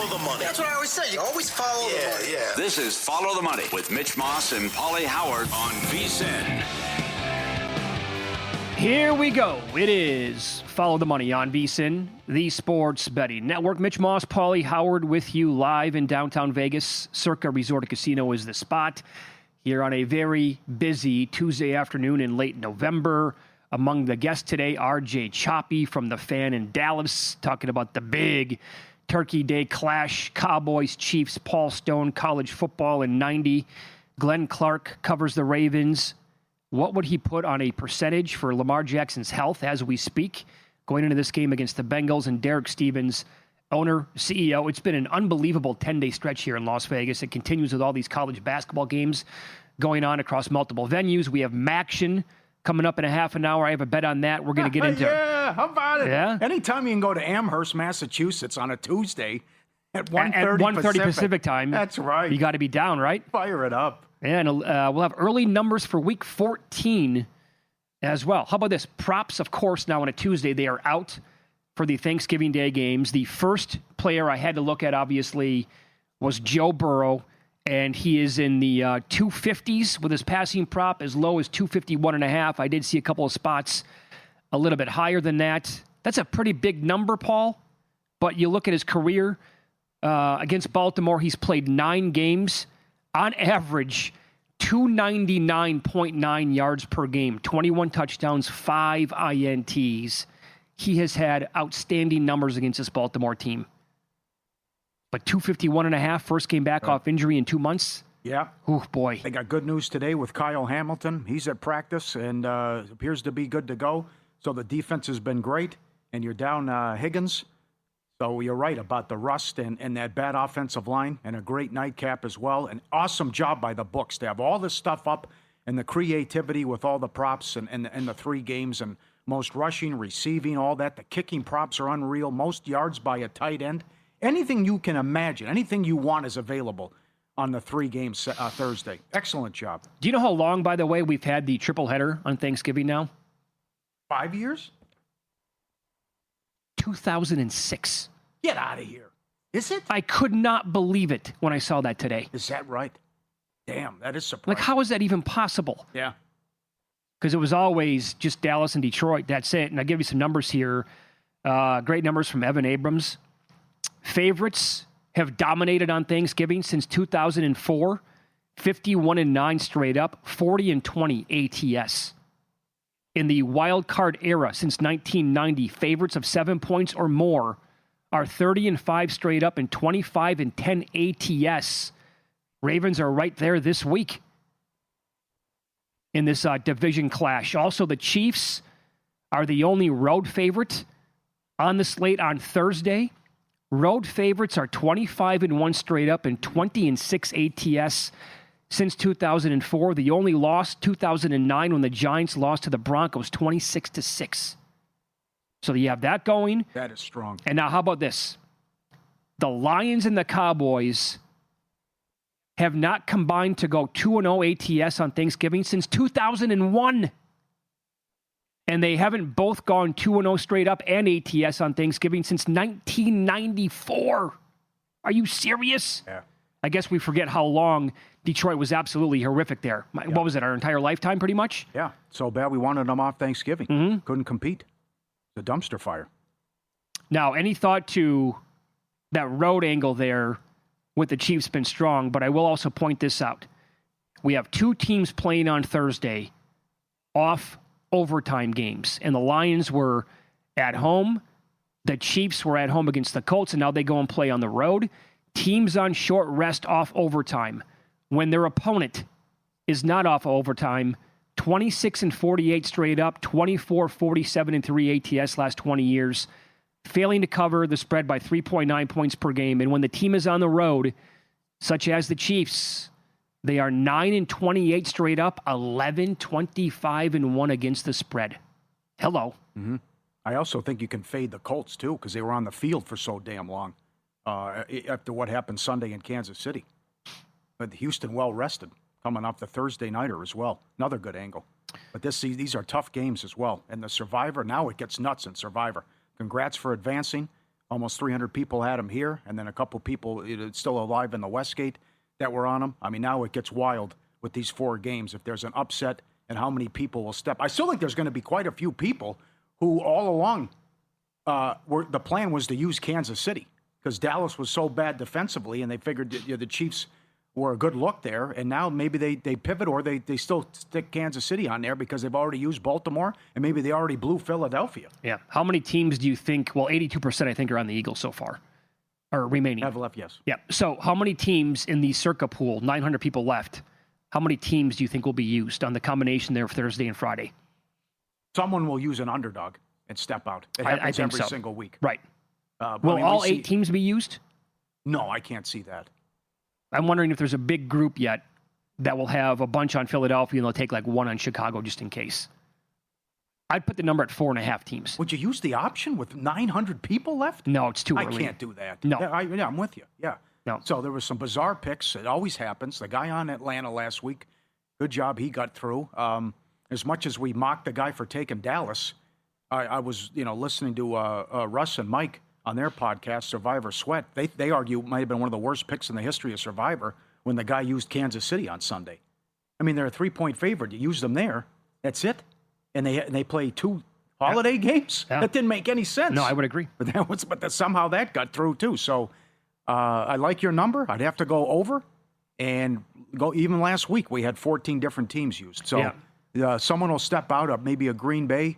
follow the money. That's what I always say. You always follow the money. Yeah. This is Follow the Money with Mitch Moss and Pauly Howard on VSiN. Here we go. It is Follow the Money on VSiN, the Sports Betting Network. Mitch Moss, Pauly Howard with you live in downtown Vegas. Circa Resort and Casino is the spot. Here on a very busy Tuesday afternoon in late November. Among the guests today, RJ Choppy from The Fan in Dallas, talking about the big Turkey Day clash. Cowboys, Chiefs, Paul Stone, college football in 90. Glenn Clark covers the Ravens. What would he put on a percentage for Lamar Jackson's health as we speak, going into this game against the Bengals? And Derek Stevens, owner, CEO. It's been an unbelievable 10-day stretch here in Las Vegas. It continues with all these college basketball games going on across multiple venues. We have Maction coming up in a half an hour. I have a bet on that. We're going to get into Yeah, how about it? Yeah? Anytime you can go to Amherst, Massachusetts on a Tuesday at 1:30 at 1:30 Pacific time. That's right. You got to be down, right? Fire it up. And we'll have early numbers for Week 14 as well. How about this? Props, of course, now on a Tuesday, they are out for the Thanksgiving Day games. The first player I had to look at, obviously, was Joe Burrow, and he is in the 250s with his passing prop as low as 251.5. I did see a couple of spots a little bit higher than that. That's a pretty big number, Paul, but you look at his career against Baltimore, he's played 9 games. On average, 299.9 yards per game, 21 touchdowns, 5 INTs. He has had outstanding numbers against this Baltimore team. But 251.5, first game back off injury in 2 months. Yeah. Oh, boy. They got good news today with Kyle Hamilton. He's at practice and appears to be good to go. So the defense has been great. And you're down Higgins. So you're right about the rust and that bad offensive line, and a great nightcap as well. An awesome job by the books to have all this stuff up and the creativity with all the props and the 3 games and most rushing, receiving, all that. The kicking props are unreal. Most yards by a tight end. Anything you can imagine, anything you want is available on the 3 games Thursday. Excellent job. Do you know how long, by the way, we've had the triple header on Thanksgiving now? 5 years? 2006. Get out of here. Is it? I could not believe it when I saw that today. Is that right? Damn, that is surprising. Like, how is that even possible? Yeah. Because it was always just Dallas and Detroit. That's it. And I'll give you some numbers here. Great numbers from Evan Abrams. Favorites have dominated on Thanksgiving since 2004. 51-9 straight up. 40-20 ATS. In the wild card era since 1990, favorites of 7 points or more are 30-5 straight up and 25-10 ATS. Ravens are right there this week in this division clash. Also, the Chiefs are the only road favorite on the slate on Thursday. Road favorites are 25-1 straight up and 20-6 ATS. Since 2004, the only loss, 2009, when the Giants lost to the Broncos, 26-6. So you have that going. That is strong. And now how about this? The Lions and the Cowboys have not combined to go 2-0 ATS on Thanksgiving since 2001. And they haven't both gone 2-0 straight up and ATS on Thanksgiving since 1994. Are you serious? Yeah. I guess we forget how long Detroit was absolutely horrific there. What was it, our entire lifetime pretty much? Yeah, so bad we wanted them off Thanksgiving. Mm-hmm. Couldn't compete. The dumpster fire. Now, any thought to that road angle there with the Chiefs been strong, but I will also point this out. We have 2 teams playing on Thursday off overtime games, and the Lions were at home. The Chiefs were at home against the Colts, and now they go and play on the road. Teams on short rest off overtime. When their opponent is not off overtime, 26-48 straight up, 24-47-3 ATS last 20 years, failing to cover the spread by 3.9 points per game. And when the team is on the road, such as the Chiefs, they are 9-28 straight up, 11-25-1 against the spread. Hello. Mm-hmm. I also think you can fade the Colts, too, because they were on the field for so damn long after what happened Sunday in Kansas City. But Houston well-rested, coming off the Thursday nighter as well. Another good angle. But these are tough games as well. And the Survivor, now it gets nuts in Survivor. Congrats for advancing. Almost 300 people had him here, and then a couple people still alive in the Westgate that were on him. I mean, now it gets wild with these 4 games. If there's an upset and how many people will step. I still think there's going to be quite a few people who all along the plan was to use Kansas City because Dallas was so bad defensively, and they figured the Chiefs were a good look there, and now maybe they pivot or they still stick Kansas City on there because they've already used Baltimore, and maybe they already blew Philadelphia. Yeah. How many teams do you think, well, 82% I think are on the Eagles so far, or remaining? Have left, yes. Yeah. So how many teams in the circa pool, 900 people left, how many teams do you think will be used on the combination there for Thursday and Friday? Someone will use an underdog and step out. It happens every single week. Right. Will all 8 teams be used? No, I can't see that. I'm wondering if there's a big group yet that will have a bunch on Philadelphia and they'll take like 1 on Chicago just in case. I'd put the number at 4.5 teams. Would you use the option with 900 people left? No, it's too early. I can't do that. No. Yeah, I'm with you. Yeah. No. So there was some bizarre picks. It always happens. The guy on Atlanta last week, good job he got through. As much as we mocked the guy for taking Dallas, I was listening to Russ and Mike on their podcast, Survivor Sweat. They argue it might have been one of the worst picks in the history of Survivor when the guy used Kansas City on Sunday. I mean, they're a 3-point favorite. You use them there. That's it. And they play 2 holiday games? Yeah. That didn't make any sense. No, I would agree. But somehow that got through, too. So I like your number. I'd have to go over and go. Even last week, we had 14 different teams used. So someone will step out of maybe a Green Bay,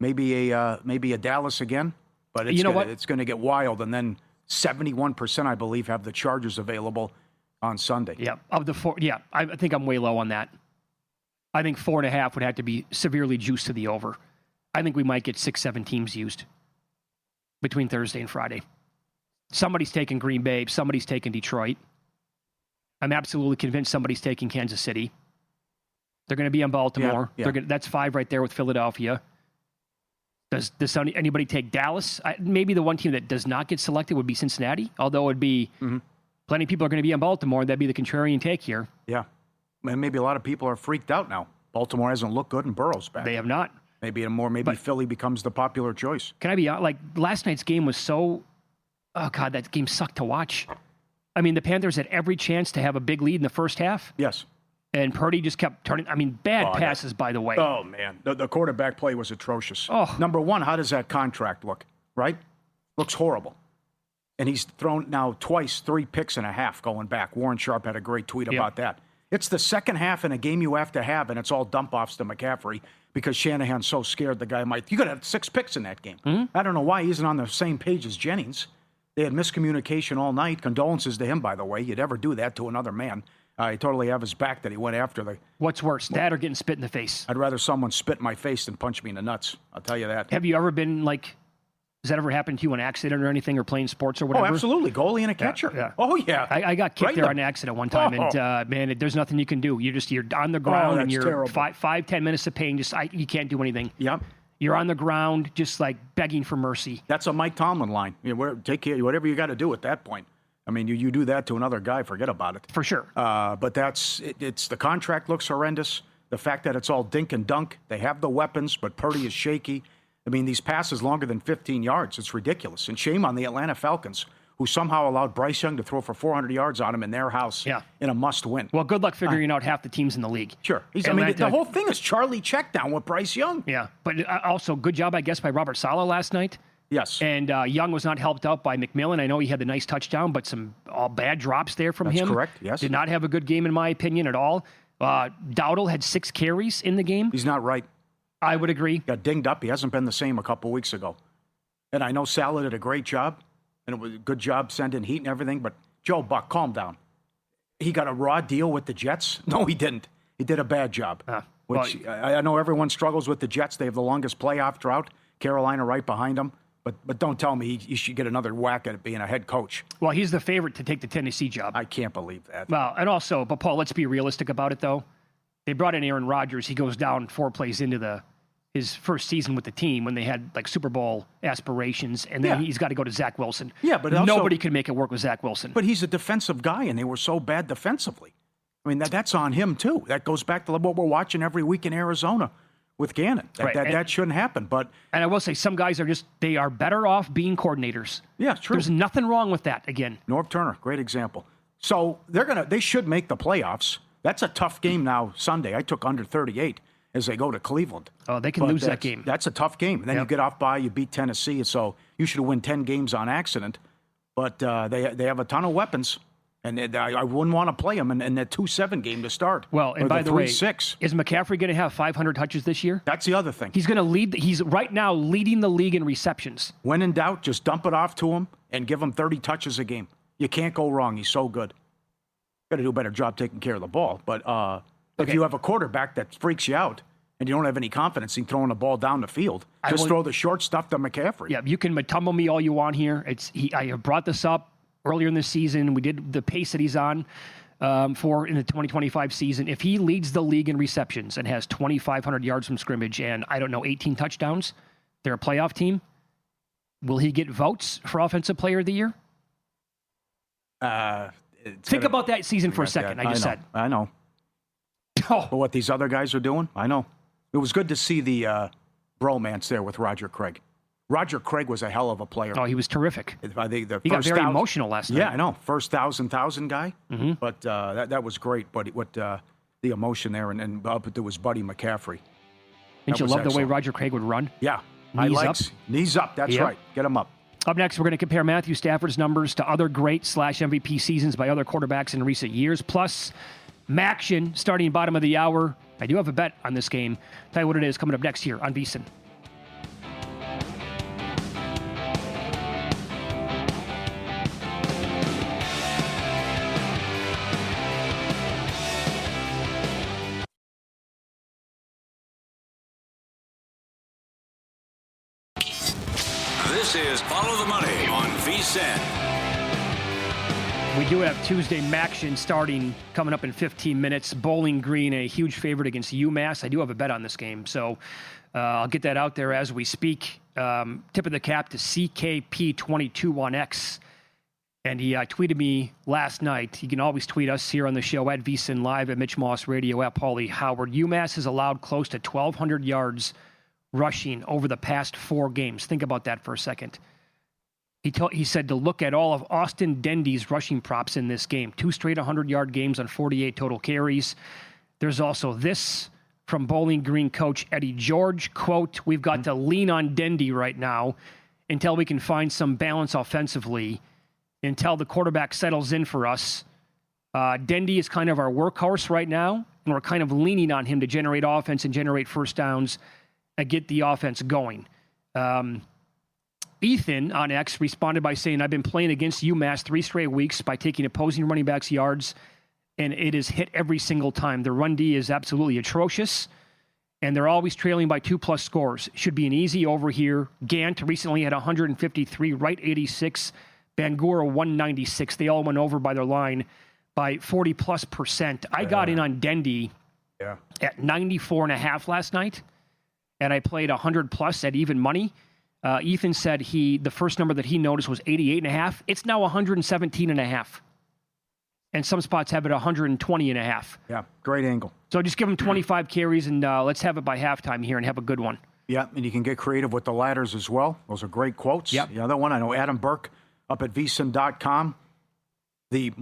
maybe a Dallas again. But it's going to get wild. And then 71%, I believe, have the Chargers available on Sunday. Yeah, of the 4. Yeah, I think I'm way low on that. I think 4.5 would have to be severely juiced to the over. I think we might get 6-7 teams used between Thursday and Friday. Somebody's taking Green Bay. Somebody's taking Detroit. I'm absolutely convinced somebody's taking Kansas City. They're going to be on Baltimore. Yeah. That's 5 right there with Philadelphia. Does anybody take Dallas? Maybe the one team that does not get selected would be Cincinnati, although it would be plenty of people are going to be on Baltimore. That'd be the contrarian take here. Yeah. And maybe a lot of people are freaked out now. Baltimore hasn't looked good and Burrow's back. They have not. Maybe Philly becomes the popular choice. Can I be like last night's game was so oh God, that game sucked to watch. I mean, the Panthers had every chance to have a big lead in the first half. Yes. And Purdy just kept turning. I mean, bad passes, by the way. Oh, man. The quarterback play was atrocious. Oh. Number one, how does that contract look, right? Looks horrible. And he's thrown now twice 3 picks and a half going back. Warren Sharp had a great tweet about that. It's the second half in a game you have to have, and it's all dump-offs to McCaffrey because Shanahan's so scared the guy might. You got to have 6 picks in that game. Mm-hmm. I don't know why he isn't on the same page as Jennings. They had miscommunication all night. Condolences to him, by the way. You'd ever do that to another man. I totally have his back that he went after the. What's worse, that or getting spit in the face? I'd rather someone spit in my face than punch me in the nuts. I'll tell you that. Have you ever been like? Has that ever happened to you, an accident or anything, or playing sports or whatever? Oh, absolutely. Goalie and a catcher. Yeah. Oh, yeah. I got kicked there on an accident one time, and man, there's nothing you can do. You're on the ground, and you're 5-10 minutes of pain. You can't do anything. Yep. You're on the ground, just like begging for mercy. That's a Mike Tomlin line. Take care, whatever you got to do at that point. I mean, you do that to another guy, forget about it. For sure. But it's the contract looks horrendous. The fact that it's all dink and dunk. They have the weapons, but Purdy is shaky. I mean, these passes longer than 15 yards. It's ridiculous. And shame on the Atlanta Falcons, who somehow allowed Bryce Young to throw for 400 yards on him in their house in a must-win. Well, good luck figuring out half the teams in the league. Sure. The whole thing is Charlie checkdown with Bryce Young. Yeah, but also good job, I guess, by Robert Saleh last night. Yes. And Young was not helped out by McMillan. I know he had the nice touchdown, but some bad drops there from him. That's correct, yes. Did not have a good game, in my opinion, at all. Dowdle had 6 carries in the game. He's not right. I would agree. Got dinged up. He hasn't been the same a couple weeks ago. And I know Saleh did a great job, and it was a good job sending heat and everything, but Joe Buck, calm down. He got a raw deal with the Jets? No, he didn't. He did a bad job. I know everyone struggles with the Jets. They have the longest playoff drought. Carolina right behind them. But don't tell me he should get another whack at it being a head coach. Well, he's the favorite to take the Tennessee job. I can't believe that. Well, and also, but Paul, let's be realistic about it, though. They brought in Aaron Rodgers. He goes down 4 plays into his first season with the team when they had like Super Bowl aspirations, and then he's got to go to Zach Wilson. Yeah, but also, nobody could make it work with Zach Wilson. But he's a defensive guy, and they were so bad defensively. I mean, that's on him, too. That goes back to what we're watching every week in Arizona with Gannon. That shouldn't happen. And I will say some guys they are better off being coordinators. Yeah, true. There's nothing wrong with that again. Norv Turner, great example. So they should make the playoffs. That's a tough game now Sunday. I took under 38 as they go to Cleveland. Oh, they can lose that game. That's a tough game. And then you get off by, you beat Tennessee. So you should win 10 games on accident. But they have a ton of weapons. And I wouldn't want to play him in that 2-7 game to start. Well, and by the way, is 3-6. McCaffrey going to have 500 touches this year? That's the other thing. He's going to lead. He's right now leading the league in receptions. When in doubt, just dump it off to him and give him 30 touches a game. You can't go wrong. He's so good. Got to do a better job taking care of the ball. But if you have a quarterback that freaks you out and you don't have any confidence in throwing the ball down the field, just throw the short stuff to McCaffrey. Yeah, you can tumble me all you want here. I have brought this up earlier in the season. We did the pace that he's on for in the 2025 season. If he leads the league in receptions and has 2,500 yards from scrimmage and, 18 touchdowns, they're a playoff team. Will he get votes for Offensive Player of the Year? Think about that season for a second. I know. Oh. But what these other guys are doing, I know. It was good to see the bromance there with Roger Craig. Roger Craig was a hell of a player. Oh, he was terrific. I think he got very emotional last night. Yeah, I know. First 1,000 guy. Mm-hmm. But that was great. But the emotion there, and up to his buddy McCaffrey. Didn't you love the way Roger Craig would run? Yeah. Knees up. That's right. Get him up. Up next, we're going to compare Matthew Stafford's numbers to other great /MVP seasons by other quarterbacks in recent years. Plus, Maction starting bottom of the hour. I do have a bet on this game. Tell you what it is coming up next here on VSiN. This is Follow the Money on VSiN. We do have Tuesday Maction starting coming up in 15 minutes. Bowling Green, a huge favorite against UMass. I do have a bet on this game, so I'll get that out there as we speak. Tip of the cap to CKP22 on X. And he tweeted me last night. You can always tweet us here on the show at VSiN Live, at Mitch Moss Radio, at Pauly Howard. UMass has allowed close to 1,200 yards rushing over the past 4 games. Think about that for a second. He said to look at all of Austin Dendy's rushing props in this game. 2 straight 100-yard games on 48 total carries. There's also this from Bowling Green coach Eddie George. Quote, "We've got to lean on Dendy right now until we can find some balance offensively, until the quarterback settles in for us. Dendy is kind of our workhorse right now, and we're kind of leaning on him to generate offense and generate first downs and get the offense going." Ethan on X responded by saying, "I've been playing against UMass 3 straight weeks by taking opposing running backs' yards, and it is hit every single time. The run D is absolutely atrocious, and they're always trailing by 2+ scores. Should be an easy over here. Gant recently had 153, Wright 86, Bangura 196. They all went over by their line by 40+%. I got in on Dendy at 94.5 last night, and I played 100+ at even money. Ethan said the first number that he noticed was 88.5. It's now 117.5. And some spots have it 120.5. Yeah, great angle. So just give him 25 carries, and let's have it by halftime here and have a good one. Yeah, and you can get creative with the ladders as well. Those are great quotes. Yep. The other one, I know Adam Burke up at VSiN.com. The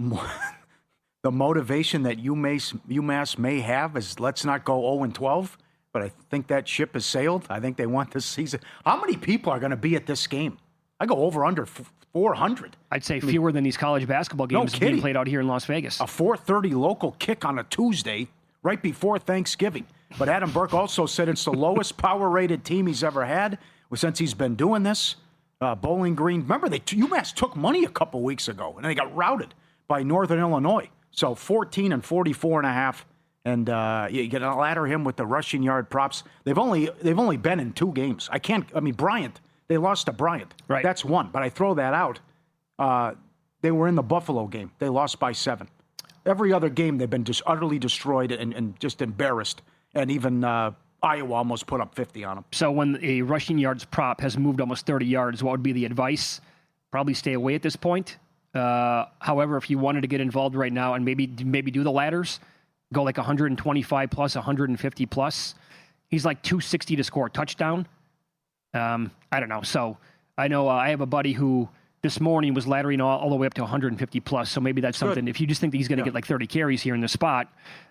motivation that UMass may have is let's not go 0-12. But I think that ship has sailed. I think they want this season. How many people are going to be at this game? I go over under 400. I'd say fewer than these college basketball games being played out here in Las Vegas. A 4:30 local kick on a Tuesday right before Thanksgiving. But Adam Burke also said it's the lowest power-rated team he's ever had since he's been doing this. Bowling Green. Remember, UMass took money a couple weeks ago, and they got routed by Northern Illinois. So 14 and 44.5. And you got to ladder him with the rushing yard props. They've only been in 2 games. Bryant. They lost to Bryant. Right. That's one. But I throw that out. They were in the Buffalo game. They lost by 7. Every other game they've been just utterly destroyed and just embarrassed. And even Iowa almost put up 50 on them. So when a rushing yards prop has moved almost 30 yards, what would be the advice? Probably stay away at this point. However, if you wanted to get involved right now and maybe do the ladders, go like 125+, 150+, He's like 260 to score a touchdown. I don't know. So I know I have a buddy who this morning was laddering all the way up to 150 plus. So maybe that's something. If you just think that he's going to get like 30 carries here in the spot,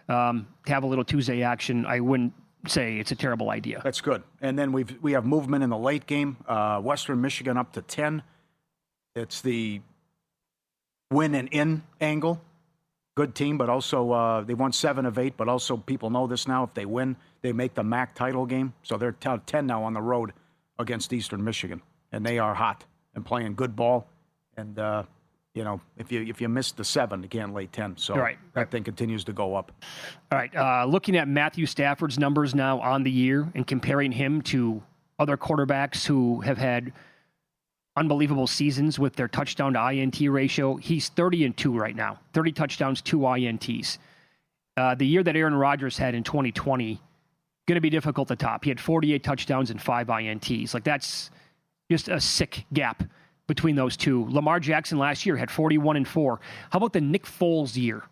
have a little Tuesday action, I wouldn't say it's a terrible idea. That's good. And then we have movement in the late game. Western Michigan up to 10. It's the win and in angle. Good team, but also they won 7 of 8. But also people know this now. If they win, they make the MAC title game. So they're 10 now on the road against Eastern Michigan, and they are hot and playing good ball. And if you missed the 7, you can't lay 10. So that thing continues to go up. All right. Looking at Matthew Stafford's numbers now on the year and comparing him to other quarterbacks who have had unbelievable seasons with their touchdown to INT ratio. He's 30-2 right now. 30 touchdowns, 2 INTs. The year that Aaron Rodgers had in 2020, going to be difficult to top. He had 48 touchdowns and 5 INTs. Like, that's just a sick gap between those two. Lamar Jackson last year had 41-4. How about the Nick Foles year?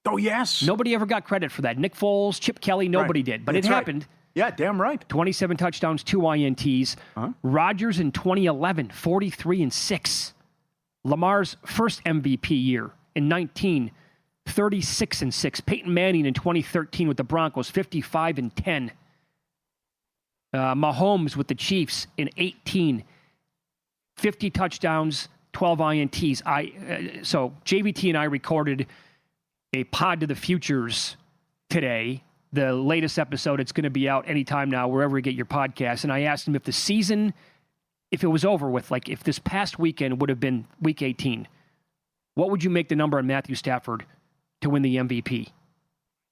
Oh, yes. Nobody ever got credit for that. Nick Foles, Chip Kelly, nobody did. But it happened. Yeah, damn right. 27 touchdowns, 2 INTs. Rodgers in 2011, 43-6. Lamar's first MVP year in 19, 36-6. Peyton Manning in 2013 with the Broncos, 55-10. Mahomes with the Chiefs in 18, 50 touchdowns, 12 INTs. So JVT and I recorded a Pod to the Futures today. The latest episode, it's going to be out anytime now, wherever you get your podcast. And I asked him if the season, if it was over with, like if this past weekend would have been week 18, what would you make the number on Matthew Stafford to win the MVP?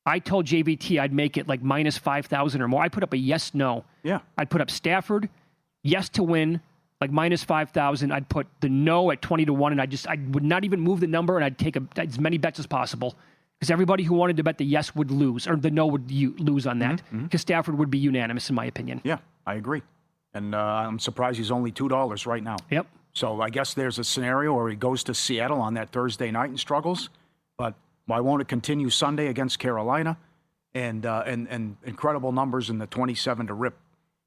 I told JVT I'd make it like minus 5,000 or more. I put up a yes, no. Yeah. I'd put up Stafford, yes to win, like minus 5,000. I'd put the no at 20-1, and I would not even move the number, and I'd take as many bets as possible. Because everybody who wanted to bet the yes would lose, or the no would lose on that. Because Stafford would be unanimous, in my opinion. Yeah, I agree. And I'm surprised he's only $2 right now. Yep. So I guess there's a scenario where he goes to Seattle on that Thursday night and struggles. But why won't it continue Sunday against Carolina? And incredible numbers in the 27 to rip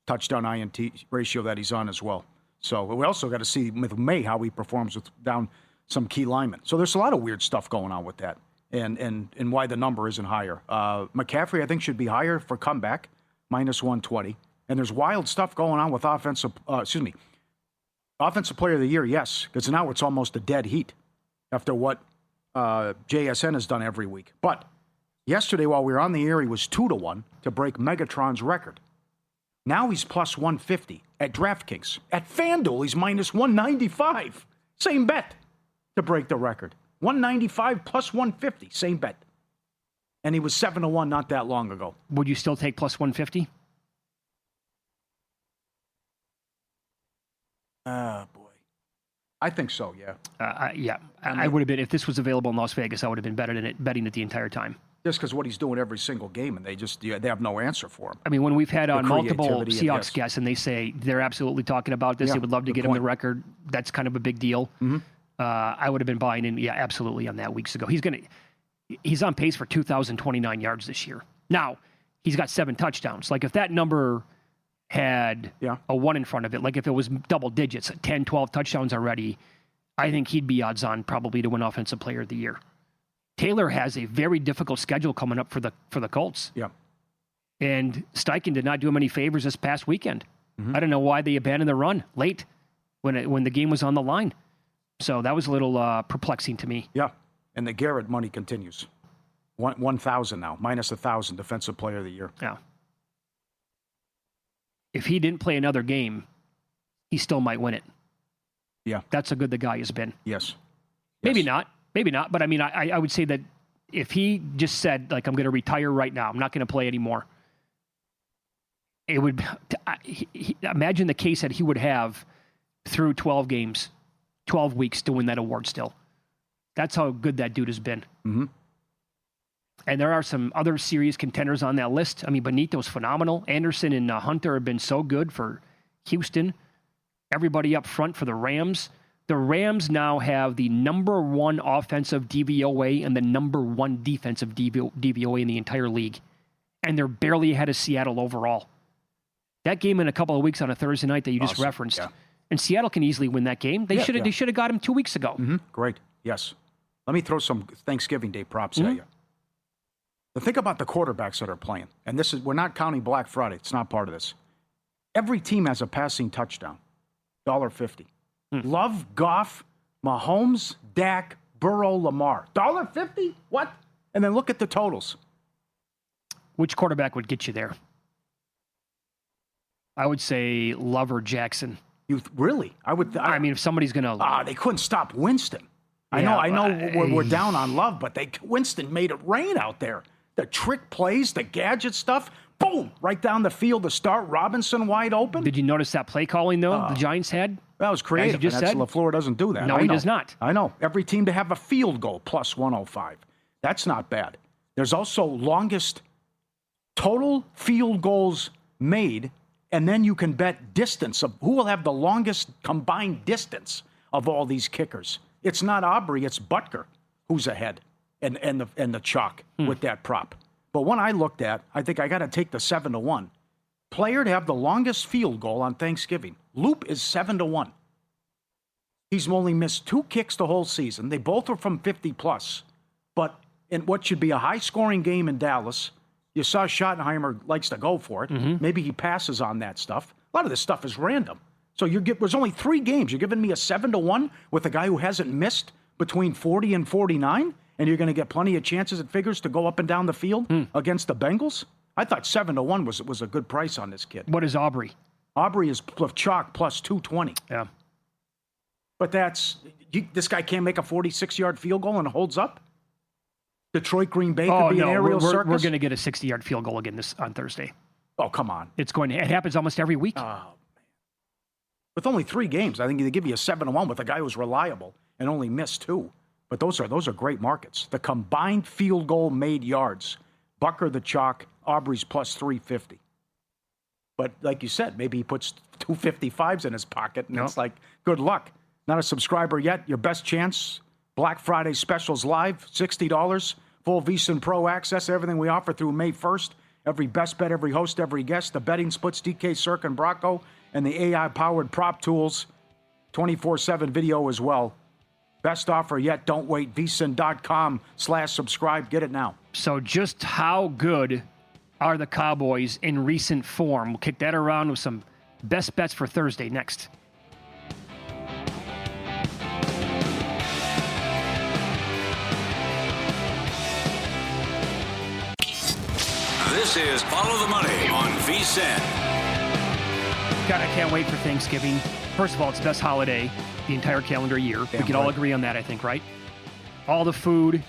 touchdown INT ratio that he's on as well. So we also got to see with May how he performs with down some key linemen. So there's a lot of weird stuff going on with that. And why the number isn't higher. McCaffrey, I think, should be higher for comeback, minus 120. And there's wild stuff going on with offensive player of the year, yes, because now it's almost a dead heat after what JSN has done every week. But yesterday, while we were on the air, he was 2-1 to break Megatron's record. Now he's plus 150 at DraftKings. At FanDuel, he's minus 195. Same bet to break the record. 195 plus 150, same bet. And he was 7-1 not that long ago. Would you still take plus 150? Boy. I think so, yeah. Yeah. I would have been, if this was available in Las Vegas, I would have been betting it the entire time. Just because what he's doing every single game, and they have no answer for him. I mean, when we've had on multiple Seahawks guests, and they say they're absolutely talking about this, they would love to get him the record. That's kind of a big deal. I would have been buying in, absolutely on that weeks ago. He's on pace for 2,029 yards this year. Now, he's got 7 touchdowns. Like, if that number had a 1 in front of it, like if it was double digits, 10, 12 touchdowns already, I think he'd be odds on probably to win Offensive Player of the Year. Taylor has a very difficult schedule coming up for the Colts. Yeah. And Steichen did not do him any favors this past weekend. I don't know why they abandoned the run late when the game was on the line. So that was a little perplexing to me. Yeah, and the Garrett money continues. 1,000 now, minus 1,000 Defensive Player of the Year. Yeah. If he didn't play another game, he still might win it. Yeah. That's how good the guy has been. Yes. Maybe not. But I mean, I would say that if he just said, like, I'm going to retire right now, I'm not going to play anymore, it would imagine the case that he would have through 12 games. 12 weeks to win that award still. That's how good that dude has been. And there are some other serious contenders on that list. I mean, Benito's phenomenal. Anderson and Hunter have been so good for Houston. Everybody up front for the Rams. The Rams now have the number 1 offensive DVOA and the number 1 defensive DVOA in the entire league. And they're barely ahead of Seattle overall. That game in a couple of weeks on a Thursday night that you just referenced. Yeah. And Seattle can easily win that game. They should have got him 2 weeks ago. Mm-hmm. Great. Yes. Let me throw some Thanksgiving Day props at you. The thing about the quarterbacks that are playing, and we're not counting Black Friday. It's not part of this. Every team has a passing touchdown. $1.50. Love, Goff, Mahomes, Dak, Burrow, Lamar. $1.50? What? And then look at the totals. Which quarterback would get you there? I would say Love or Jackson. Really? I mean, if somebody's going to... they couldn't stop Winston. I know we're down on Love, but Winston made it rain out there. The trick plays, the gadget stuff, boom, right down the field to start. Robinson wide open. Did you notice that play calling, though, the Giants had? That was creative. Just said. LaFleur doesn't do that. No, he does not. I know. Every team to have a field goal plus 105. That's not bad. There's also longest total field goals made, and then you can bet distance of who will have the longest combined distance of all these kickers. It's not Aubrey, it's Butker who's ahead and the chalk with that prop. But when I looked at, I think I got to take the 7-1. Player to have the longest field goal on Thanksgiving. Loop is 7-1. He's only missed 2 kicks the whole season. They both are from 50+. But in what should be a high-scoring game in Dallas, you saw Schottenheimer likes to go for it. Mm-hmm. Maybe he passes on that stuff. A lot of this stuff is random. So there's only 3 games. You're giving me a 7-1 with a guy who hasn't missed between 40 and 49, and you're going to get plenty of chances, it figures, to go up and down the field against the Bengals? I thought 7-1 was a good price on this kid. What is Aubrey? Aubrey is chalk plus 220. Yeah. But this guy can't make a 46-yard field goal and holds up? Detroit, Green Bay could be an aerial circus? We're going to get a 60-yard field goal again on Thursday. Oh, come on. It happens almost every week. Oh, man. With only 3 games, I think they give you a 7-1 with a guy who's reliable and only missed 2. But those are great markets. The combined field goal made yards. Bucker the chalk, Aubrey's plus 350. But like you said, maybe he puts 255s in his pocket, and it's like, good luck. Not a subscriber yet. Your best chance. Black Friday specials live, $60. Full VSiN Pro access, everything we offer through May 1st. Every best bet, every host, every guest. The betting splits, DK, Cirque, and Bracco. And the AI-powered prop tools, 24/7 video as well. Best offer yet. Don't wait. VSiN.com/subscribe. Get it now. So just how good are the Cowboys in recent form? We'll kick that around with some best bets for Thursday next. This is Follow the Money on VSiN. God, I can't wait for Thanksgiving. First of all, it's the best holiday the entire calendar year. We can all agree on that, I think, right? All the food,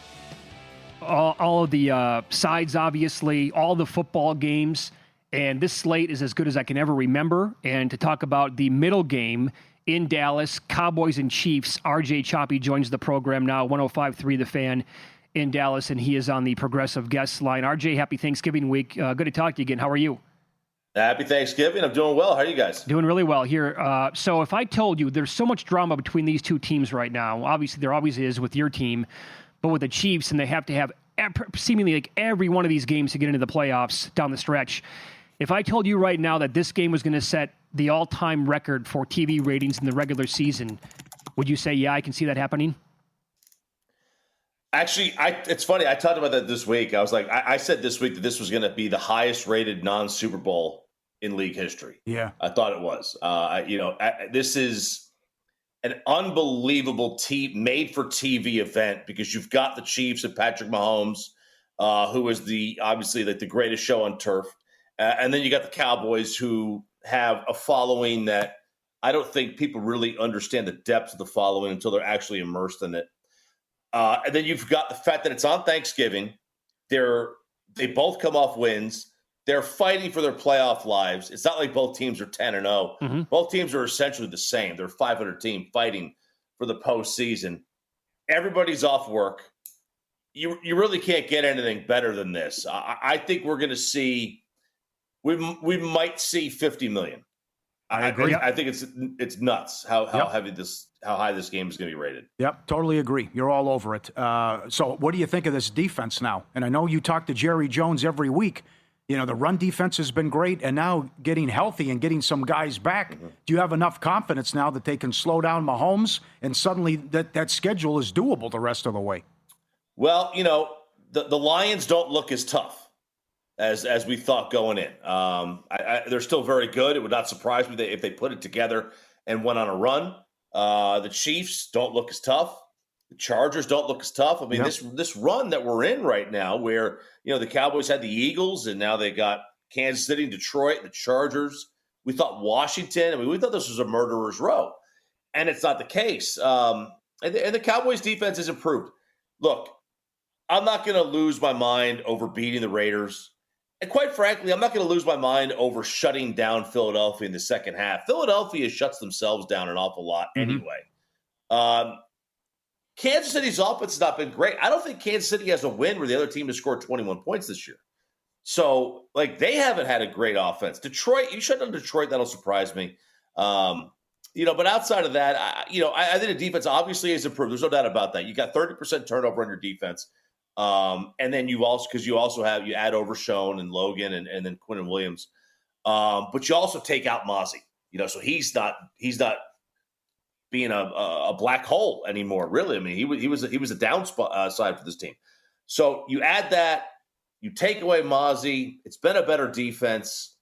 all of the sides, obviously, all the football games. And this slate is as good as I can ever remember. And to talk about the middle game in Dallas, Cowboys and Chiefs, RJ Choppy joins the program now, 105.3 The Fan in Dallas, and he is on the Progressive Guest line. RJ, happy Thanksgiving week. Good to talk to you again. How are you? Happy Thanksgiving. I'm doing well. How are you guys? Doing really well here. So if I told you there's so much drama between these two teams right now, obviously there always is with your team, but with the Chiefs, and they have to have seemingly like every one of these games to get into the playoffs down the stretch. If I told you right now that this game was going to set the all-time record for TV ratings in the regular season, would you say, yeah, I can see that happening? Actually, it's funny. I talked about that this week. I was like, I said this week that this was going to be the highest rated non-Super Bowl in league history. Yeah. I thought it was. This is an unbelievable made-for-TV event because you've got the Chiefs and Patrick Mahomes, who is obviously the greatest show on turf. And then you got the Cowboys, who have a following that I don't think people really understand the depth of the following until they're actually immersed in it. And then you've got the fact that it's on Thanksgiving. They both come off wins. They're fighting for their playoff lives. It's not like both teams are 10-0. Mm-hmm. Both teams are essentially the same. They're a 500 team fighting for the postseason. Everybody's off work. You really can't get anything better than this. I think we're going to see we might see 50 million. I agree. I think it's nuts how high this game is going to be rated. Yep, totally agree. You're all over it. So what do you think of this defense now? And I know you talk to Jerry Jones every week. The run defense has been great, and now getting healthy and getting some guys back, do you have enough confidence now that they can slow down Mahomes, and suddenly that schedule is doable the rest of the way? Well, the Lions don't look as tough as we thought going in. They're still very good. It would not surprise me if they put it together and went on a run. The Chiefs don't look as tough. The Chargers don't look as tough. I mean, this run that we're in right now where, the Cowboys had the Eagles and now they got Kansas City, Detroit, the Chargers. We thought Washington. I mean, we thought this was a murderer's row. And it's not the case. And the Cowboys defense has improved. Look, I'm not going to lose my mind over beating the Raiders. And quite frankly, I'm not going to lose my mind over shutting down Philadelphia in the second half. Philadelphia shuts themselves down an awful lot anyway. Kansas City's offense has not been great. I don't think Kansas City has a win where the other team has scored 21 points this year. So, they haven't had a great offense. Detroit, you shut down Detroit, that'll surprise me. But outside of that, I think the defense obviously has improved. There's no doubt about that. You got 30% turnover on your defense. And then you add Overshown and Logan and then Quinn and Williams. But you also take out Mozzie, so he's not being a black hole anymore, really. I mean, he was a downside for this team. So you add that, you take away Mozzie, it's been a better defense.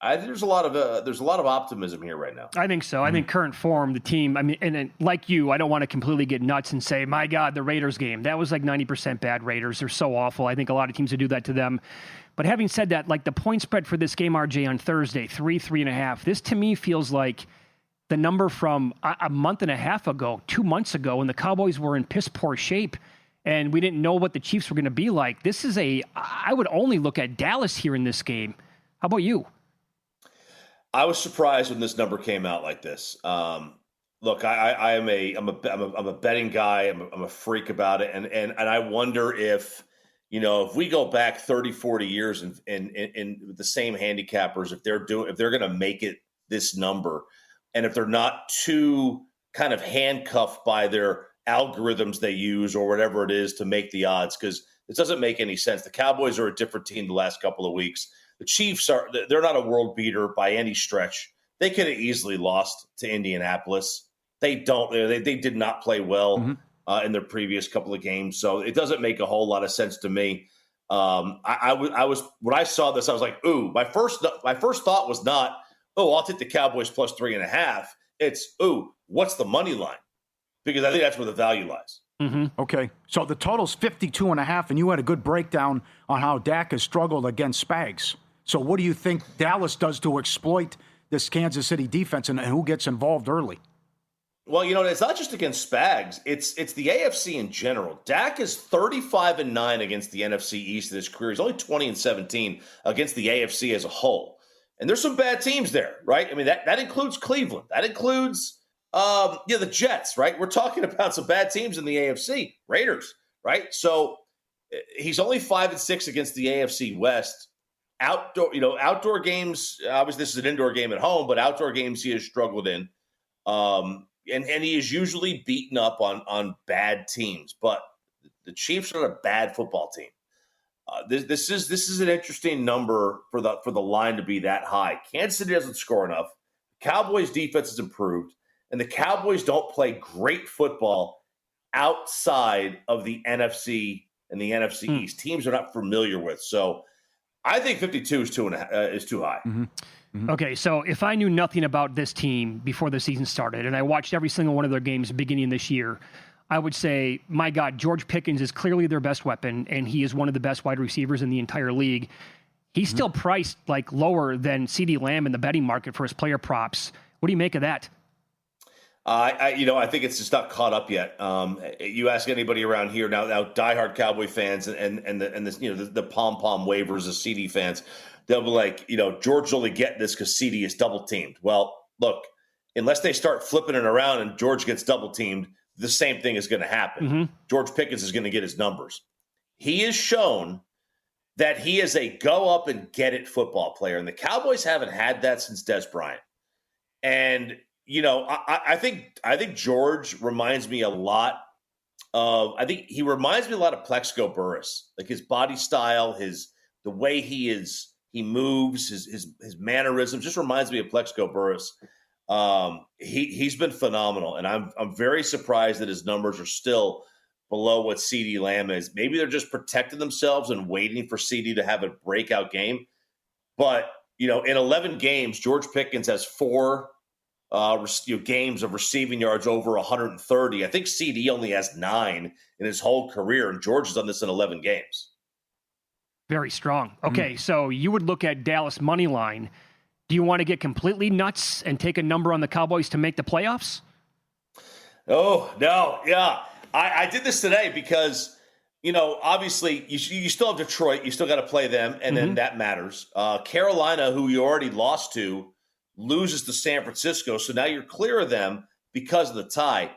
I think there's a lot of optimism here right now. I think so. I think current form, the team, I mean, and then, like you, I don't want to completely get nuts and say, my God, the Raiders game, that was like 90% bad Raiders. They're so awful. I think a lot of teams would do that to them. But having said that, the point spread for this game, RJ, on Thursday, 3.5, this to me feels like the number from a month and a half ago, 2 months ago, when the Cowboys were in piss poor shape and we didn't know what the Chiefs were going to be like. This is I would only look at Dallas here in this game. How about you? I was surprised when this number came out like this. Look, I'm a betting guy. I'm a freak about it, and I wonder if we go back 30, 40 years and with the same handicappers, if they're going to make it this number, and if they're not too kind of handcuffed by their algorithms they use or whatever it is to make the odds, because it doesn't make any sense. The Cowboys are a different team the last couple of weeks. The Chiefs they're not a world beater by any stretch. They could have easily lost to Indianapolis. They don't. They did not play well in their previous couple of games, so it doesn't make a whole lot of sense to me. I was when I saw this, I was like, ooh. My first thought was not, oh, I'll take the Cowboys plus 3.5. It's, ooh, what's the money line? Because I think that's where the value lies. Okay, so the total's 52.5, and you had a good breakdown on how Dak has struggled against Spags. So what do you think Dallas does to exploit this Kansas City defense, and who gets involved early? Well, it's not just against Spags. It's the AFC in general. Dak is 35-9 against the NFC East in his career. He's only 20-17 against the AFC as a whole. And there's some bad teams there, right? I mean, that includes Cleveland. That includes the Jets, right? We're talking about some bad teams in the AFC, Raiders, right? So he's only 5-6 against the AFC West. Outdoor games, obviously this is an indoor game at home, but outdoor games he has struggled in. And he is usually beaten up on bad teams, but the Chiefs are a bad football team. This is an interesting number for the line to be that high. Kansas City doesn't score enough. Cowboys defense has improved, and the Cowboys don't play great football outside of the NFC and the NFC East. Teams are not familiar with. So I think 52 is too high. Okay, so if I knew nothing about this team before the season started, and I watched every single one of their games beginning this year, I would say, my God, George Pickens is clearly their best weapon, and he is one of the best wide receivers in the entire league. He's still priced lower than CeeDee Lamb in the betting market for his player props. What do you make of that? I think it's just not caught up yet. You ask anybody around here now diehard Cowboy fans and the pom-pom waivers of CD fans, they'll be like, George's only getting this because CD is double teamed. Well, look, unless they start flipping it around and George gets double teamed, the same thing is going to happen. George Pickens is going to get his numbers. He has shown that he is a go up and get it football player, and the Cowboys haven't had that since Des Bryant. And I think George reminds me a lot of Plexico Burress, like his body style, the way he is He moves, his mannerisms just reminds me of Plexico Burress. He's been phenomenal, and I'm very surprised that his numbers are still below what CeeDee Lamb is. Maybe they're just protecting themselves and waiting for CeeDee to have a breakout game. But, in 11 games, George Pickens has 4 games of receiving yards over 130. I think CeeDee only has 9 in his whole career, and George has done this in 11 games. Very strong. Okay, so you would look at Dallas money line. Do you want to get completely nuts and take a number on the Cowboys to make the playoffs? Oh, no, yeah. I did this today because, obviously you still have Detroit. You still got to play them, and then that matters. Carolina, who you already lost to, loses to San Francisco, so now you're clear of them because of the tie.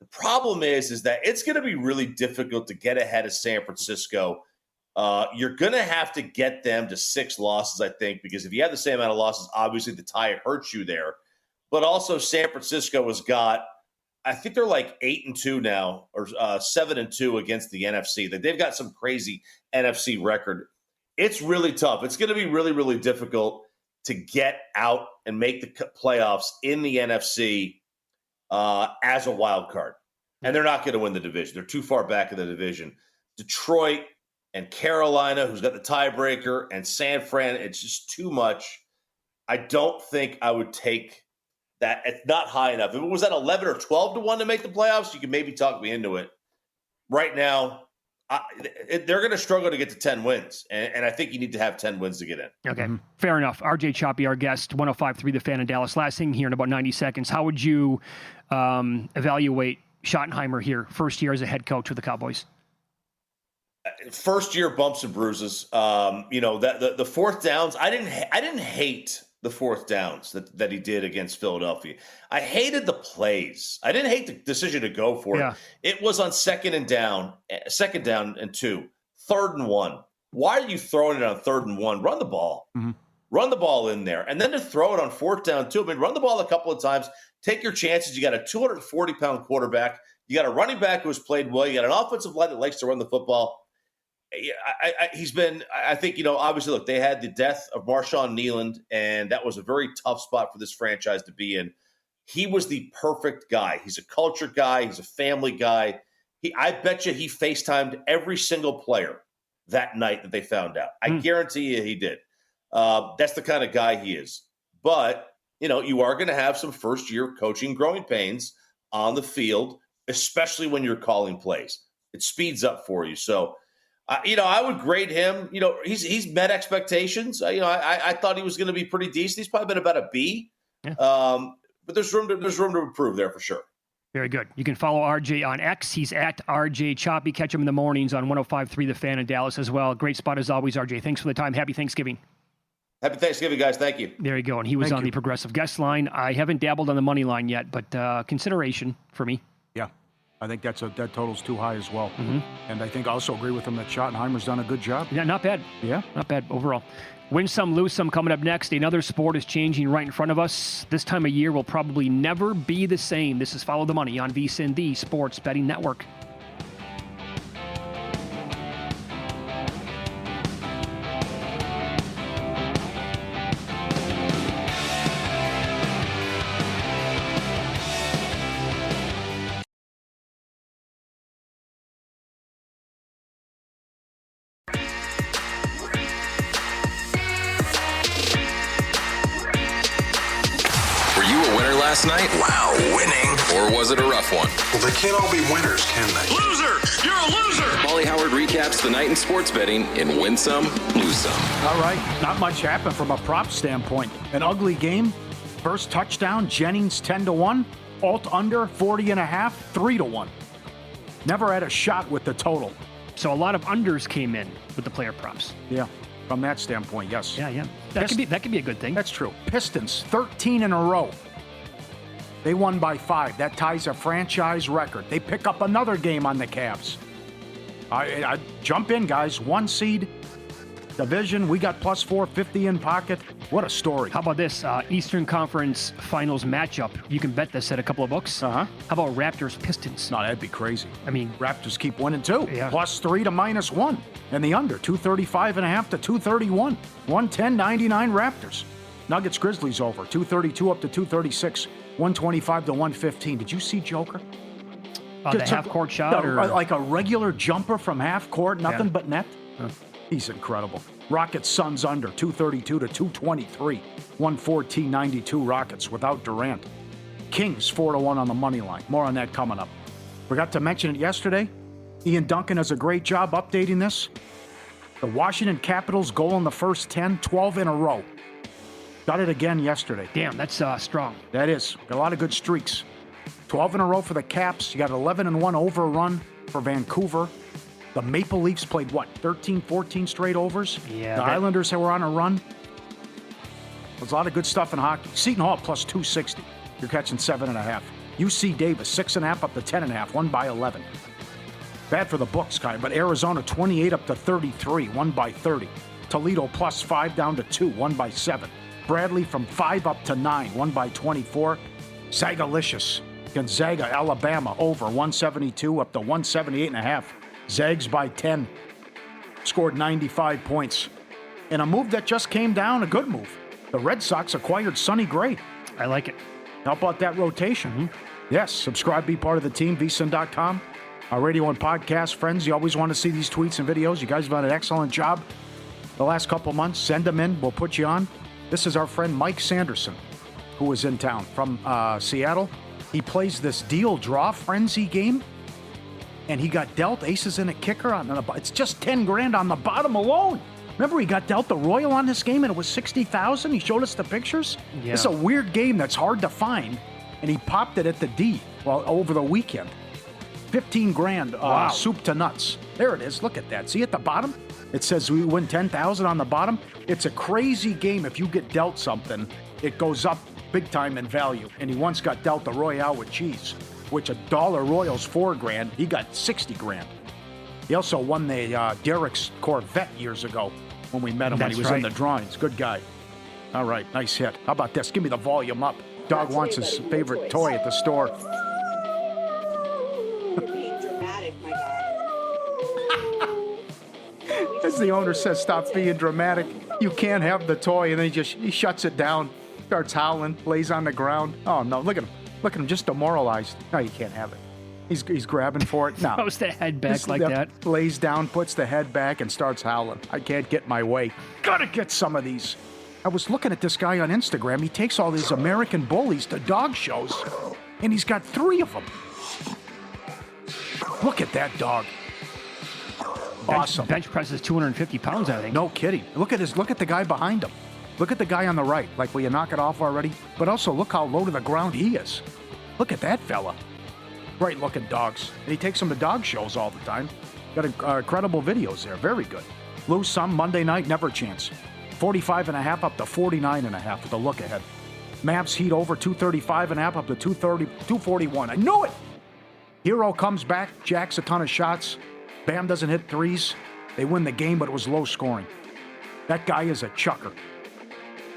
The problem is that it's going to be really difficult to get ahead of San Francisco. You're going to have to get them to 6 losses, I think, because if you have the same amount of losses, obviously the tie hurts you there. But also San Francisco has got, I think they're like 8-2 now, or 7-2 against the NFC. They've got some crazy NFC record. It's really tough. It's going to be really, really difficult to get out and make the playoffs in the NFC as a wild card. And they're not going to win the division. They're too far back in the division. Detroit and Carolina, who's got the tiebreaker, and San Fran, it's just too much. I don't think I would take that. It's not high enough. If it was at 11 or 12 to 1 to make the playoffs, you could maybe talk me into it. Right now, they're going to struggle to get to 10 wins, and I think you need to have 10 wins to get in. Okay, fair enough. RJ Choppy, our guest, 105.3 The Fan in Dallas. Last thing here in about 90 seconds. How would you evaluate Schottenheimer here, first year as a head coach with the Cowboys? First year bumps and bruises. The fourth downs. I didn't hate the fourth downs that he did against Philadelphia. I hated the plays. I didn't hate the decision to go for it. It was on second down and 2, 3rd and 1. Why are you throwing it on 3rd and 1? Run the ball. Run the ball in there, and then to throw it on 4th down too. I mean, run the ball a couple of times. Take your chances. You got a 240-pound quarterback. You got a running back who has played well. You got an offensive line that likes to run the football. He's been, I think, obviously, look, they had the death of Marshawn Kneeland, and that was a very tough spot for this franchise to be in. He was the perfect guy. He's a culture guy. He's a family guy. I bet you he FaceTimed every single player that night that they found out. I guarantee you he did. That's the kind of guy he is. But, you are going to have some first-year coaching growing pains on the field, especially when you're calling plays. It speeds up for you. So, I would grade him. He's met expectations. I thought he was going to be pretty decent. He's probably been about a B. Yeah. But there's room to improve there for sure. Very good. You can follow RJ on X. He's at RJ Choppy. Catch him in the mornings on 105.3 The Fan in Dallas as well. Great spot as always, RJ. Thanks for the time. Happy Thanksgiving. Happy Thanksgiving, guys. Thank you. There you go. And he was on the Progressive Guest line. I haven't dabbled on the money line yet, but consideration for me. Yeah. I think that total's too high as well. And I think I also agree with him that Schottenheimer's done a good job. Yeah, not bad. Yeah. Not bad overall. Win some, lose some coming up next. Another sport is changing right in front of us. This time of year will probably never be the same. This is Follow the Money on VSiN, the Sports Betting Network. Last night? Wow, winning. Or was it a rough one? Well, they can't all be winners, can they? Loser! You're a loser! Pauly Howard recaps the night in sports betting in Win Some, Lose Some. All right, not much happened from a prop standpoint. An ugly game. First touchdown, Jennings 10-1. Alt under 40.5, 3-1. Never had a shot with the total. So a lot of unders came in with the player props. Yeah, from that standpoint, yes. Yeah. That could be a good thing. That's true. Pistons, 13 in a row. They won by 5. That ties a franchise record. They pick up another game on the Cavs. I jump in, guys. 1 seed division. We got plus 450 in pocket. What a story. How about this Eastern Conference Finals matchup? You can bet this at a couple of books. Uh-huh. How about Raptors-Pistons? No, that'd be crazy. I mean, Raptors keep winning, too. Yeah. +3 to -1. And the under, 235.5 to 231. 110.99 Raptors. Nuggets-Grizzlies over, 232 up to 236. 125 to 115. Did you see Joker? the half-court shot? Or? Like a regular jumper from half court, nothing but net. He's incredible. Rockets Suns under 232 to 223. 114.92 Rockets without Durant. Kings 4-1 on the money line. More on that coming up. Forgot to mention it yesterday. Ian Duncan does a great job updating this. The Washington Capitals goal in the first 10, 12 in a row. Got it again yesterday. Damn, that's strong. That is. Got a lot of good streaks. 12 in a row for the Caps. You got 11-1 overrun for Vancouver. The Maple Leafs played, 13, 14 straight overs? Yeah. The Islanders were on a run. There's a lot of good stuff in hockey. Seton Hall plus 260. You're catching 7.5. UC Davis, 6.5 up to 10.5. Won by 11. Bad for the books, Kai, but Arizona 28 up to 33. Won by 30. Toledo plus 5 down to 2. Won by 7. Bradley from 5 up to 9. Won by 24. Zagalicious. Gonzaga, Alabama, over 172 up to 178.5. Zags by 10. Scored 95 points. And a move that just came down, a good move. The Red Sox acquired Sonny Gray. I like it. How about that rotation? Mm-hmm. Yes, subscribe, be part of the team, vsin.com. Our radio and podcast friends, you always want to see these tweets and videos. You guys have done an excellent job the last couple months. Send them in. We'll put you on. This is our friend Mike Sanderson, who was in town from Seattle. He plays this deal draw frenzy game, and he got dealt aces in a kicker. It's just 10 grand on the bottom alone. Remember, he got dealt the Royal on this game, and it was 60,000. He showed us the pictures. Yeah. It's a weird game that's hard to find, and he popped it at the D over the weekend. 15 grand, wow. Soup to nuts. There it is. Look at that. See at the bottom? It says we win 10,000 on the bottom. It's a crazy game. If you get dealt something, it goes up big time in value. And he once got dealt the Royale with cheese, which $1 Royale's 4 grand. He got 60 grand. He also won the Derek's Corvette years ago when we met him when he was in the drawings. Good guy. All right, nice hit. How about this? Give me the volume up. Dog wants his favorite toy at the store. You're being dramatic, my God. As the owner says, stop being dramatic. You can't have the toy, and then he shuts it down, starts howling, lays on the ground. Oh no, look at him. Look at him, just demoralized. No, you can't have it. He's grabbing for it. No. Throws the head back like that. Lays down, puts the head back, and starts howling. I can't get my way. Gotta get some of these. I was looking at this guy on Instagram. He takes all these American bullies to dog shows, and he's got 3 of them. Look at that dog. Awesome. Bench presses 250 pounds, I think. No kidding. Look at the guy behind him. Look at the guy on the right. Like, will you knock it off already? But also, look how low to the ground he is. Look at that fella. Great looking dogs. And he takes them to dog shows all the time. Got incredible videos there. Very good. Lose some Monday night, never chance. 45.5 up to 49.5 with the look ahead. Mavs Heat over 235.5 up to 241. I knew it. Hero comes back, jacks a ton of shots. Bam doesn't hit threes. They win the game, but it was low scoring. That guy is a chucker.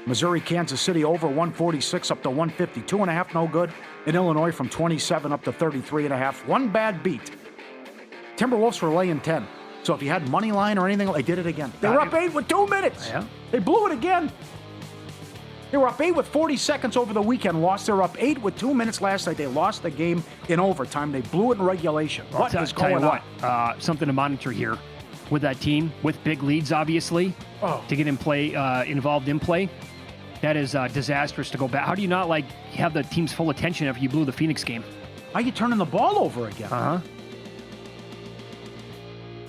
Missouri, Kansas City over 146 up to 150. 2.5 no good. In Illinois from 27 up to 33.5. One bad beat. Timberwolves were laying 10. So if you had money line or anything, they did it again. They were up 8 with 2 minutes. Yeah. They blew it again. They were up 8 with 40 seconds over the weekend. Lost. They were up 8 with 2 minutes last night. They lost the game in overtime. They blew it in regulation. What is going on? Something to monitor here with that team, with big leads, obviously, to get involved in play. That is disastrous to go back. How do you not have the team's full attention after you blew the Phoenix game? How are you turning the ball over again? Uh-huh.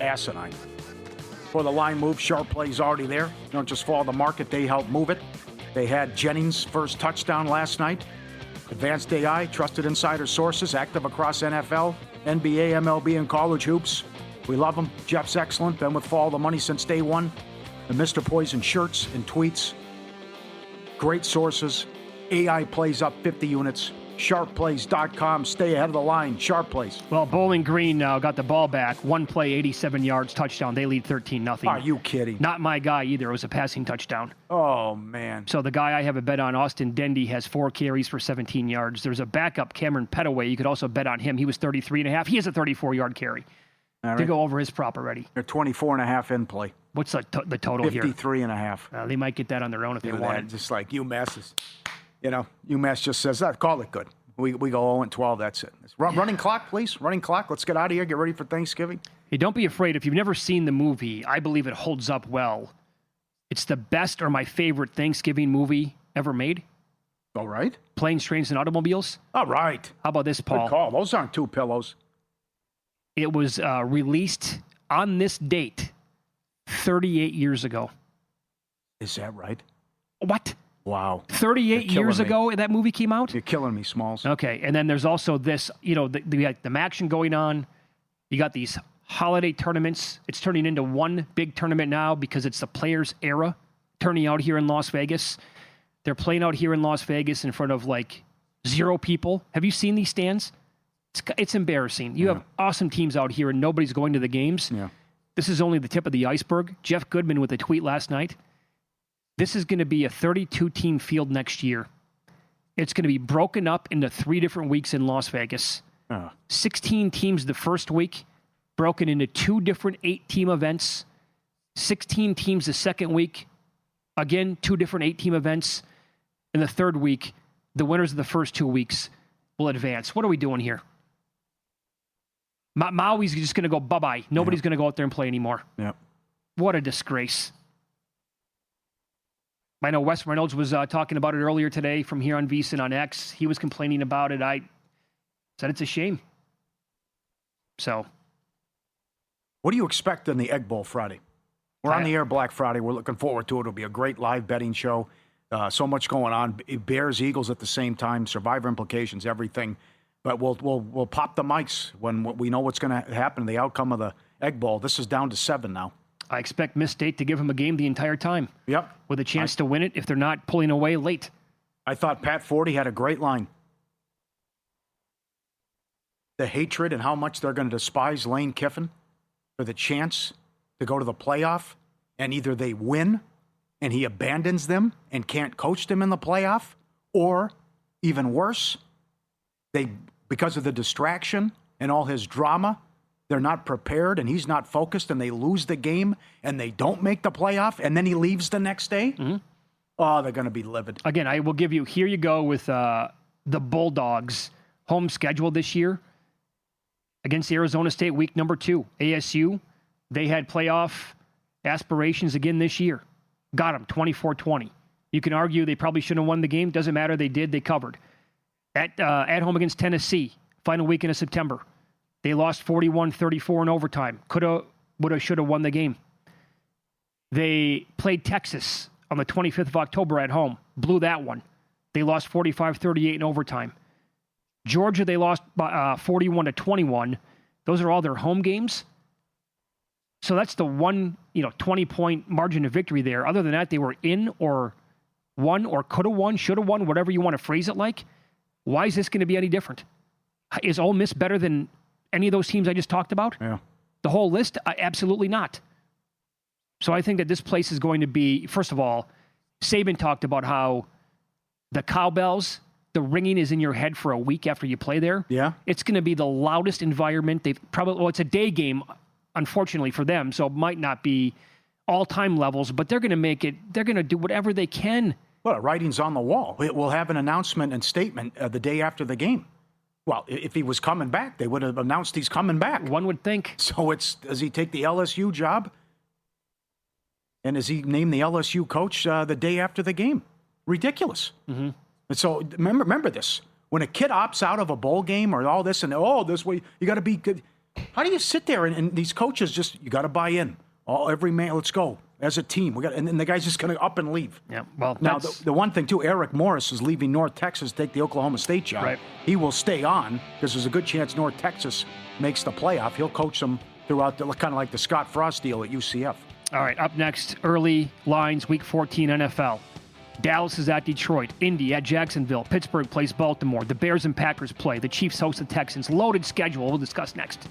Asinine. For the line move, sharp plays already there. Don't just follow the market. They help move it. They had Jennings' first touchdown last night. Advanced AI, trusted insider sources, active across NFL, NBA, MLB, and college hoops. We love him. Jeff's excellent. Been with Follow the Money since day one. The Mr. Poison shirts and tweets. Great sources. AI plays up 50 units. Sharpplays.com. Stay ahead of the line. Sharp Plays. Well, Bowling Green now got the ball back. One play, 87 yards, touchdown. They lead 13-0. Are you kidding? Not my guy either. It was a passing touchdown. Oh, man. So the guy I have a bet on, Austin Dendy, has 4 carries for 17 yards. There's a backup, Cameron Petaway. You could also bet on him. He was 33.5. He has a 34-yard carry. All right. To go over his prop already. They're 24.5 in play. What's the total here? 53.5. They might get that on their own if they want it. Just like UMass is, UMass just says that. Call it good. We go 0-12. That's it. Running clock, please. Running clock. Let's get out of here. Get ready for Thanksgiving. Hey, don't be afraid. If you've never seen the movie, I believe it holds up well. It's the best or my favorite Thanksgiving movie ever made. All right. Planes, Trains, and Automobiles. All right. How about this, Paul? Good call. Those aren't 2 pillows. It was released on this date 38 years ago. Is that right? What? Wow. 38 years ago that movie came out? You're killing me, Smalls. Okay, and then there's also this, the action going on. You got these holiday tournaments. It's turning into one big tournament now because it's the Players' Era turning out here in Las Vegas. They're playing out here in Las Vegas in front of 0 people. Have you seen these stands? It's embarrassing. You have awesome teams out here and nobody's going to the games. Yeah. This is only the tip of the iceberg. Jeff Goodman with a tweet last night. This is going to be a 32-team field next year. It's going to be broken up into 3 different weeks in Las Vegas. 16 teams the first week, broken into 2 different 8-team events. 16 teams the second week. Again, 2 different 8-team events. In the third week, the winners of the first 2 weeks will advance. What are we doing here? Maui's just going to go bye-bye. Nobody's going to go out there and play anymore. Yep. What a disgrace. I know Wes Reynolds was talking about it earlier today from here on VSiN on X. He was complaining about it. I said it's a shame. So. What do you expect in the Egg Bowl Friday? We're on the air Black Friday. We're looking forward to it. It'll be a great live betting show. So much going on. Bears, Eagles at the same time. Survivor implications, everything. But we'll pop the mics when we know what's going to happen, the outcome of the Egg Bowl. This is down to 7 now. I expect Miss State to give him a game the entire time. Yep. With a chance to win it if they're not pulling away late. I thought Pat Forty had a great line. The hatred and how much they're going to despise Lane Kiffin for the chance to go to the playoff, and either they win and he abandons them and can't coach them in the playoff, or even worse, because of the distraction and all his drama, they're not prepared and he's not focused and they lose the game and they don't make the playoff and then he leaves the next day. Mm-hmm. Oh, they're going to be livid. Again, I will give you, here you go with the Bulldogs home schedule this year against Arizona State, week number 2. ASU, they had playoff aspirations again this year. Got them 24-20. You can argue they probably shouldn't have won the game. Doesn't matter. They did. They covered. At home against Tennessee, final weekend of September. They lost 41-34 in overtime. Coulda, woulda, shoulda won the game. They played Texas on the 25th of October at home. Blew that one. They lost 45-38 in overtime. Georgia, they lost 41-21. Those are all their home games. So that's the one, 20-point margin of victory there. Other than that, they were in or won or coulda won, shoulda won, whatever you want to phrase it like. Why is this going to be any different? Is Ole Miss better than any of those teams I just talked about? Yeah. The whole list? Absolutely not. So I think that this place is going to be, first of all, Saban talked about how the cowbells, the ringing is in your head for a week after you play there. Yeah. It's going to be the loudest environment. It's a day game, unfortunately for them, so it might not be all-time levels, but they're going to do whatever they can. Well, writing's on the wall. We'll have an announcement and statement the day after the game. Well, if he was coming back, they would have announced he's coming back. One would think. So does he take the LSU job? And is he named the LSU coach the day after the game? Ridiculous. Mm-hmm. And so remember this. When a kid opts out of a bowl game or all this and, this way, you got to be good. How do you sit there and these coaches you got to buy in. Every man, let's go. As a team, and then the guy's just going to up and leave. Yeah, well, now the one thing too, Eric Morris is leaving North Texas to take the Oklahoma State job. Right. He will stay on because there's a good chance North Texas makes the playoff. He'll coach them throughout, kind of like the Scott Frost deal at UCF. All right, up next, early lines, Week 14 NFL. Dallas is at Detroit. Indy at Jacksonville. Pittsburgh plays Baltimore. The Bears and Packers play. The Chiefs host the Texans. Loaded schedule we'll discuss next.